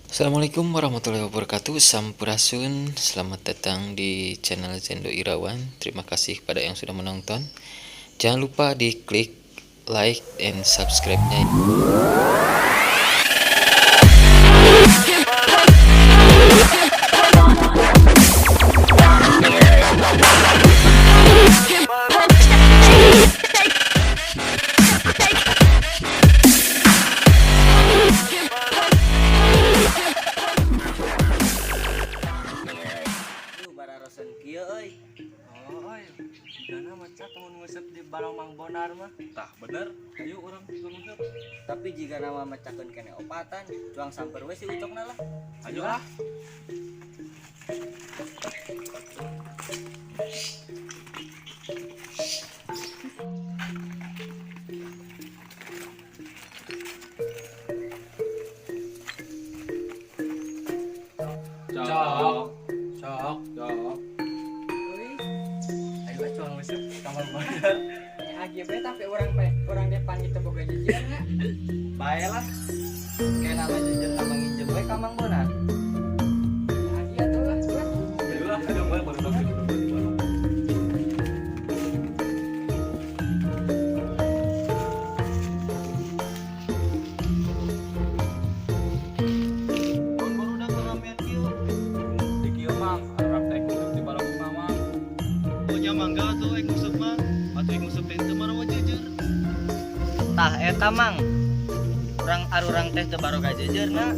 Assalamualaikum warahmatullahi wabarakatuh. Sampurasun. Selamat datang di channel Zendo Irawan. Terima kasih pada yang sudah menonton. Jangan lupa di klik like dan subscribe-nya. Bararosan kieu euy. Oh, euy. Sigana maca temun ngeuseup di Barong Mang Bonar mah. Tah bener, ayo orang juga ngusep. Tapi jika nama macakeun kene opatan, cuang samper we si ucokna lah. Ayo lah. Cok, Sok. cok. Ayo cuang ngeuseup ka Mang Bonar. AGB tapi orang depan itu boga jajan ya. Bae lah. Kena mah jejer ka manginjem we ka Mang Bonar. Agi atuh lah. Ayo lah, ada gue baru tahu gitu di Bandung. Baru datang ramean kieu. Di kieu mah arep teh ngusep di Barong Mamang. Punya mangga tuh ngusep mah. Atuh ngusep teh teu marawa jejer. Tah eta Mang. Urang arurang teh teu baroga jejerna.